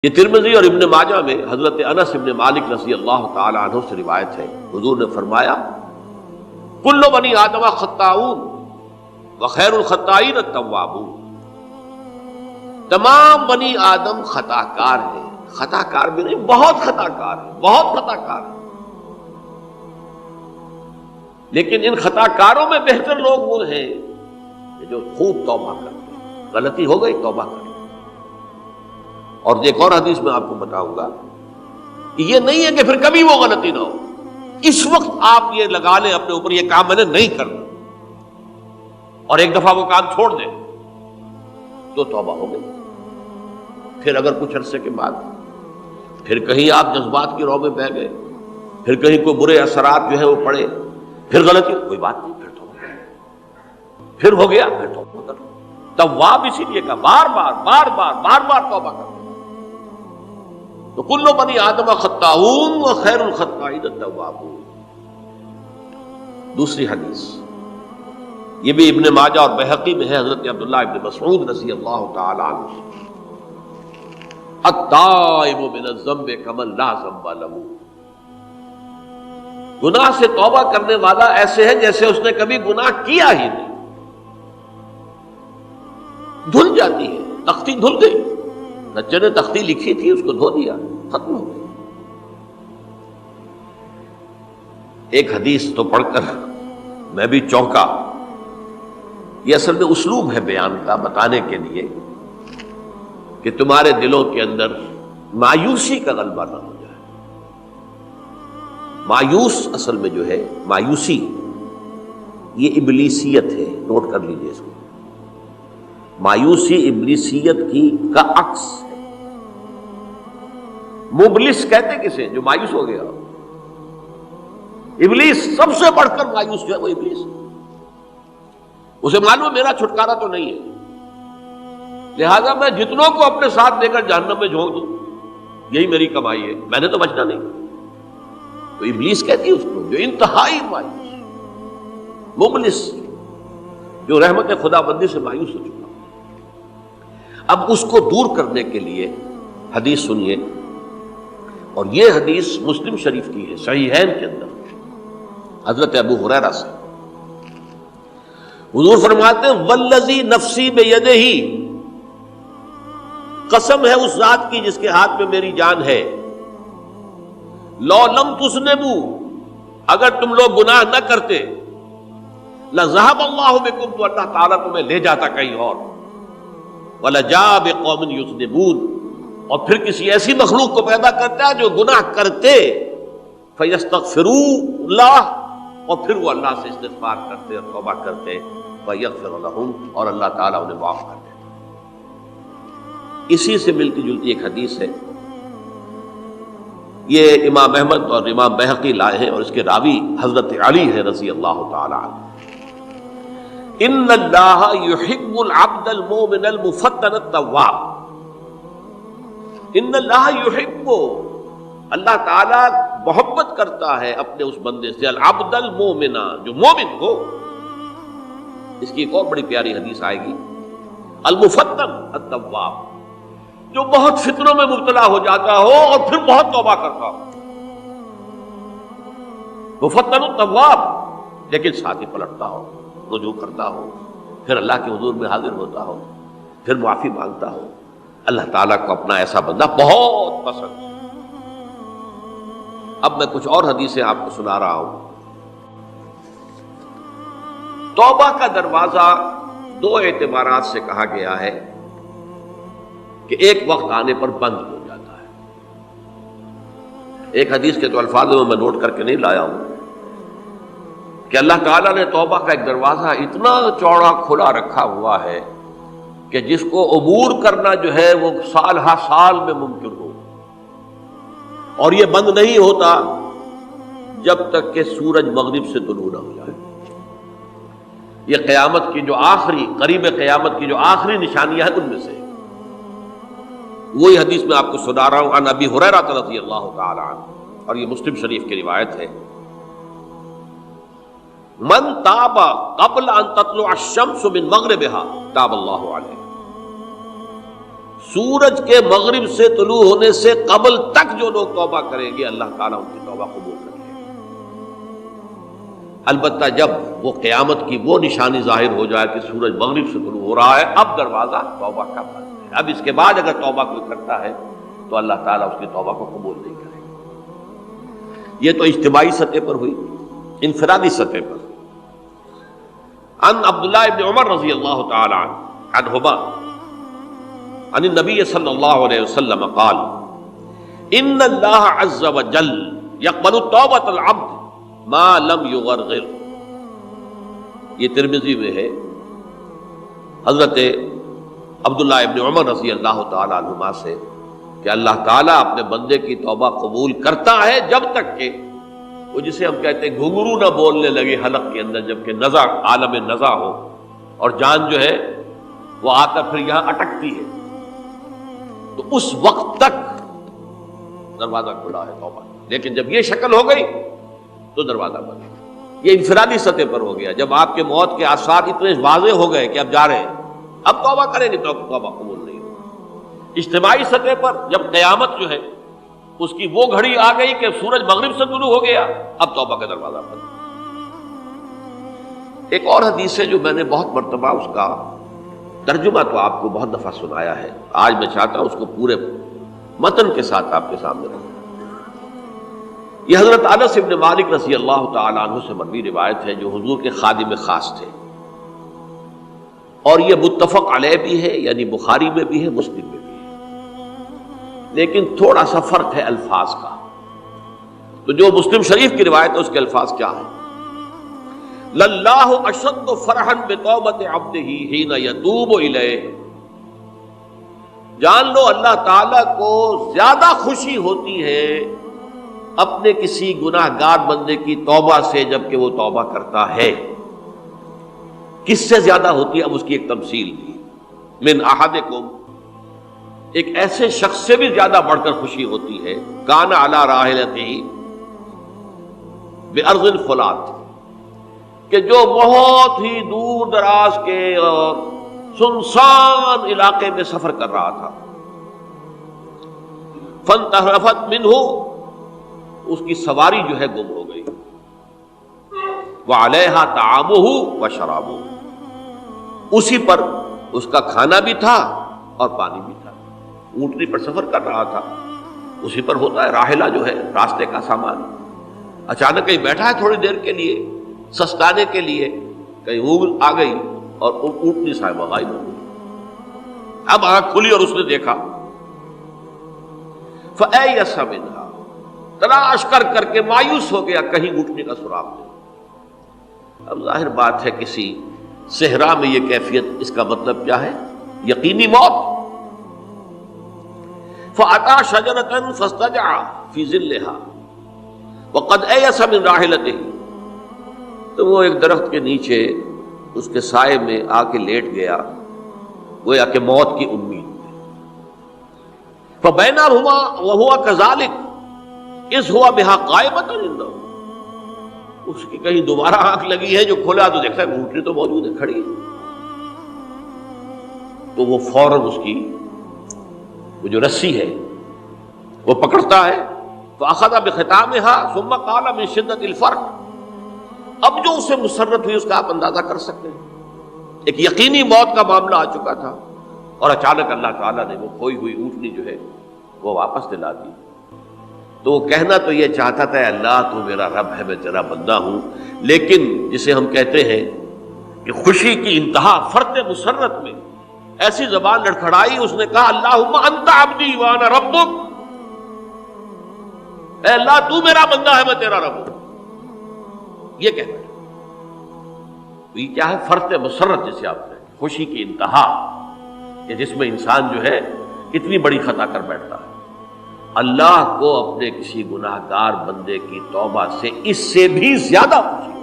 یہ ترمذی اور ابن ماجہ میں حضرت انس ابن مالک رضی اللہ تعالی عنہ سے روایت ہے، حضور نے فرمایا کل بنی آدم خطاؤون وخیر الخطائین التوابون، تمام بنی آدم خطا کار ہیں، خطا کار بھی نہیں، بہت خطا کار ہیں، بہت خطا کار ہیں، لیکن ان خطا کاروں میں بہتر لوگ وہ ہیں جو خوب توبہ کرتے ہیں، غلطی ہو گئی توبہ کرتے ہیں۔ اور ایک اور حدیث میں آپ کو بتاؤں گا کہ یہ نہیں ہے کہ پھر کبھی وہ غلطی نہ ہو، اس وقت آپ یہ لگا لیں اپنے اوپر یہ کام میں نے نہیں کرنا، اور ایک دفعہ وہ کام چھوڑ دیں تو توبہ ہو گئی۔ پھر اگر کچھ عرصے کے بعد پھر کہیں آپ جذبات کی رو میں بہہ گئے، پھر کہیں کوئی برے اثرات جو ہے وہ پڑے، پھر غلطی، کوئی بات نہیں، پھر توبہ، پھر ہو گیا پھر توبہ کرو۔ تواب اسی لیے کہا بار بار توبہ کرو۔ تو کل بنی آدم خطاؤون وخیر الخطائین التوابون۔ دوسری حدیث یہ بھی ابن ماجہ اور بہقی میں ہے، حضرت عبداللہ ابن مسعود رضی اللہ تعالی عنہ، التائب من الذنب کمن لا ذنب له، گناہ سے توبہ کرنے والا ایسے ہے جیسے اس نے کبھی گناہ کیا ہی نہیں۔ دھل جاتی ہے، تختی دھل گئی، بچے نے تختی لکھی تھی اس کو دھو دیا، ختم ہو گئی۔ ایک حدیث تو پڑھ کر میں بھی چونکا، یہ اصل میں اسلوب ہے بیان کا، بتانے کے لیے کہ تمہارے دلوں کے اندر مایوسی کا غلبہ نہ ہو جائے۔ مایوس اصل میں جو ہے مایوسی یہ ابلیسیت ہے، نوٹ کر لیجیے اس کو۔ مایوسی ابلیسیت کا عکس ہے۔ مبلس کہتے کسے؟ جو مایوس ہو گیا۔ ابلیس سب سے بڑھ کر مایوس جو ہے وہ ابلیس، اسے معلوم میرا چھٹکارا تو نہیں ہے، لہذا میں جتنوں کو اپنے ساتھ لے کر جہنم میں جھونک دوں یہی میری کمائی ہے، میں نے تو بچنا نہیں۔ تو ابلیس کہتی ہے اس کو جو انتہائی مایوس، مبلس، جو رحمت خدا بندی سے مایوس ہو چکا۔ اب اس کو دور کرنے کے لیے حدیث سنیے، اور یہ حدیث مسلم شریف کی ہے، صحیحین کے اندر، حضرت ابو ہریرہ سے۔ حضور فرماتے ہیں والذی نفسی بیدہ، قسم ہے اس ذات کی جس کے ہاتھ میں میری جان ہے، لو لم تذنبوا، اگر تم لوگ گناہ نہ کرتے، لذهب اللہ بکم، تو اللہ تعالیٰ تمہیں لے جاتا کہیں اور، وَلَجَاءَ بِقَوْمٍ يُذْنِبُونَ، اور پھر کسی ایسی مخلوق کو پیدا کرتا ہے جو گناہ کرتے، فَيَسْتَغْفِرُوا اللَّهَ، اور پھر وہ اللہ سے استغفار کرتے اور توبہ کرتے، فَيَغْفِرُ لَهُمْ، اور اللہ تعالیٰ انہیں معاف کر دیتا۔ اسی سے ملتی جلتی ایک حدیث ہے، یہ امام احمد اور امام بہقی لائے ہیں، اور اس کے راوی حضرت علی ہے رضی اللہ تعالی عنہ۔ ان اللہ یحب العبد المؤمن المفتن التواب، ان اللہ یحب، اللہ تعالیٰ محبت کرتا ہے اپنے اس بندے سے، العبد المؤمن، جو مومن ہو۔ اس کی ایک اور بڑی پیاری حدیث آئے گی، المفتن التواب، جو بہت فتنوں میں مبتلا ہو جاتا ہو اور پھر بہت توبہ کرتا ہو، مفتن التواب، لیکن ساتھ ہی پلٹتا ہو، رجوع کرتا ہو، پھر اللہ کے حضور میں حاضر ہوتا ہو، پھر معافی مانگتا ہو۔ اللہ تعالیٰ کو اپنا ایسا بندہ بہت پسند ہے۔ اب میں کچھ اور حدیثیں آپ کو سنا رہا ہوں۔ توبہ کا دروازہ دو اعتبارات سے کہا گیا ہے کہ ایک وقت آنے پر بند ہو جاتا ہے۔ ایک حدیث کے تو الفاظ میں نوٹ کر کے نہیں لایا ہوں کہ اللہ تعالیٰ نے توبہ کا ایک دروازہ اتنا چوڑا کھلا رکھا ہوا ہے کہ جس کو عبور کرنا جو ہے وہ سال ہا سال میں ممکن ہو، اور یہ بند نہیں ہوتا جب تک کہ سورج مغرب سے طلوع نہ ہو جائے۔ یہ قیامت کی جو آخری، قریب قیامت کی جو آخری نشانیاں ہیں ان میں سے وہی حدیث میں آپ کو سنا رہا ہوں، عن ابی ہریرہ رضی اللہ تعالی عنہ، اور یہ مسلم شریف کی روایت ہے، من تاب قبل ان تطلع الشمس من مغربها تاب اللہ علیہ، سورج کے مغرب سے طلوع ہونے سے قبل تک جو لوگ توبہ کریں گے اللہ تعالیٰ ان کی توبہ قبول کریں گے۔ البتہ جب وہ قیامت کی وہ نشانی ظاہر ہو جائے کہ سورج مغرب سے طلوع ہو رہا ہے، اب دروازہ توبہ کا بند ہے، اب اس کے بعد اگر توبہ کوئی کرتا ہے تو اللہ تعالیٰ اس کی توبہ کو قبول نہیں کرے گا۔ یہ تو اجتماعی سطح پر ہوئی۔ انفرادی سطح پر ان عبداللہ ابن عمر رضی اللہ تعالی عنہما عن النبی صلی اللہ علیہ وسلم قال ان اللہ عز وجل یقبل توبۃ العبد ما لم یغرغر۔ یہ ترمذی میں ہے، حضرت عبداللہ ابن عمر رضی اللہ تعالی عنہما سے کہ اللہ تعالیٰ اپنے بندے کی توبہ قبول کرتا ہے جب تک کہ وہ جسے ہم کہتے ہیں گھنگرو نہ بولنے لگے حلق کے اندر، جبکہ نزع عالم نزع ہو اور جان جو ہے وہ آتا پھر یہاں اٹکتی ہے، تو اس وقت تک دروازہ کھلا ہے توبہ۔ لیکن جب یہ شکل ہو گئی تو دروازہ بند۔ یہ انفرادی سطح پر ہو گیا، جب آپ کے موت کے آثار اتنے واضح ہو گئے کہ اب جا رہے ہیں، اب توبہ کریں گے تو توبہ قبول نہیں ہوگی۔ اجتماعی سطح پر جب قیامت جو ہے اس کی وہ گھڑی آ گئی کہ سورج مغرب سے طلوع ہو گیا، اب توبہ کا دروازہ بند۔ ایک اور حدیث ہے جو میں نے بہت مرتبہ اس کا ترجمہ تو آپ کو بہت دفعہ سنایا ہے، آج میں چاہتا ہوں اس کو پورے متن کے ساتھ آپ کے سامنے رکھوں۔ یہ حضرت انس بن مالک رضی اللہ تعالی عنہ سے مروی روایت ہے جو حضور کے خادم خاص تھے، اور یہ متفق علیہ بھی ہے، یعنی بخاری میں بھی ہے، مسلم میں بھی ہے، لیکن تھوڑا سا فرق ہے الفاظ کا۔ تو جو مسلم شریف کی روایت ہے اس کے الفاظ کیا ہیں؟ للہ اشد فرحا بتوبۃ عبدہ حین یتوب الیہ۔ جان لو اللہ تعالیٰ کو زیادہ خوشی ہوتی ہے اپنے کسی گناہ گار بندے کی توبہ سے جبکہ وہ توبہ کرتا ہے۔ کس سے زیادہ ہوتی ہے؟ اب اس کی ایک تمثیل دی، من احدکم، ایک ایسے شخص سے بھی زیادہ بڑھ کر خوشی ہوتی ہے، کان علی راحلتہ بارض الفلات، کہ جو بہت ہی دور دراز کے اور سنسان علاقے میں سفر کر رہا تھا، فانتحرفت منہ، اس کی سواری جو ہے گم ہو گئی، وعلیہا طعامہ وشرابہ، اسی پر اس کا کھانا بھی تھا اور پانی بھی تھا، اونٹنی پر سفر کر رہا تھا، اسی پر ہوتا ہے راحلہ جو ہے راستے کا سامان، اچانک کہیں بیٹھا ہے تھوڑی دیر کے لیے سستانے کے لیے، کہیں اونگ آ گئی اور اونٹنی صاحبہ غائب ہو گئی۔ اب آنکھ کھلی اور اس نے دیکھا، فَأَيَّسَ مِنْهَا، تلاش کر کر کے مایوس ہو گیا، کہیں اونٹنی کا سراغ نہیں۔ اب ظاہر بات ہے کسی صحرا میں یہ کیفیت، اس کا مطلب کیا ہے؟ یقینی موت۔ فَأَتَى شَجَرَةً فَاسْتَجَعَ فِي ظِلِّهَا وَقَدْ أَيَسَ مِنْ رَاحِلَتِهِ، تو وہ ایک درخت کے نیچے اس کے سائے میں آ کے لیٹ گیا، گویا کہ موت کی امید۔ فَبَيْنَهُمَا وَهُوَ كَذَلِكَ إِذْ هُوَ بِهَا قَائِمَةٌ عِندَهُ، اس کی کہیں دوبارہ آنکھ لگی ہے، جو کھولا تو دیکھتا ہے اونٹنی تو موجود ہے، کھڑی ہے، تو وہ فوراً اس کی وہ جو رسی ہے وہ پکڑتا ہے، فَأَخَذَ بِخِتَامِهَا ثُمَّ قَالَ مِن شِدَّةِ الْفَرْقِ، اب جو اسے مسرت ہوئی اس کا آپ اندازہ کر سکتے ہیں، ایک یقینی موت کا معاملہ آ چکا تھا، اور اچانک اللہ تعالیٰ نے وہ کھوئی ہوئی اونٹنی جو ہے وہ واپس دلا دی۔ تو وہ کہنا تو یہ چاہتا تھا، اللہ تو میرا رب ہے، میں تیرا بندہ ہوں، لیکن جسے ہم کہتے ہیں کہ خوشی کی انتہا فرط مسرت میں ایسی زبان لڑکھڑائی، اس نے کہا اللہم انت عبدی وانا ربک، اے اللہ تو میرا بندہ ہے، میں تیرا رب ہوں، یہ کہنا ہے۔ تو یہ کیا ہے؟ فرط مسرت جسے آپ کہتے ہیں، خوشی کی انتہا، کہ جس میں انسان جو ہے اتنی بڑی خطا کر بیٹھتا ہے۔ اللہ کو اپنے کسی گناہ گار بندے کی توبہ سے اس سے بھی زیادہ خوشی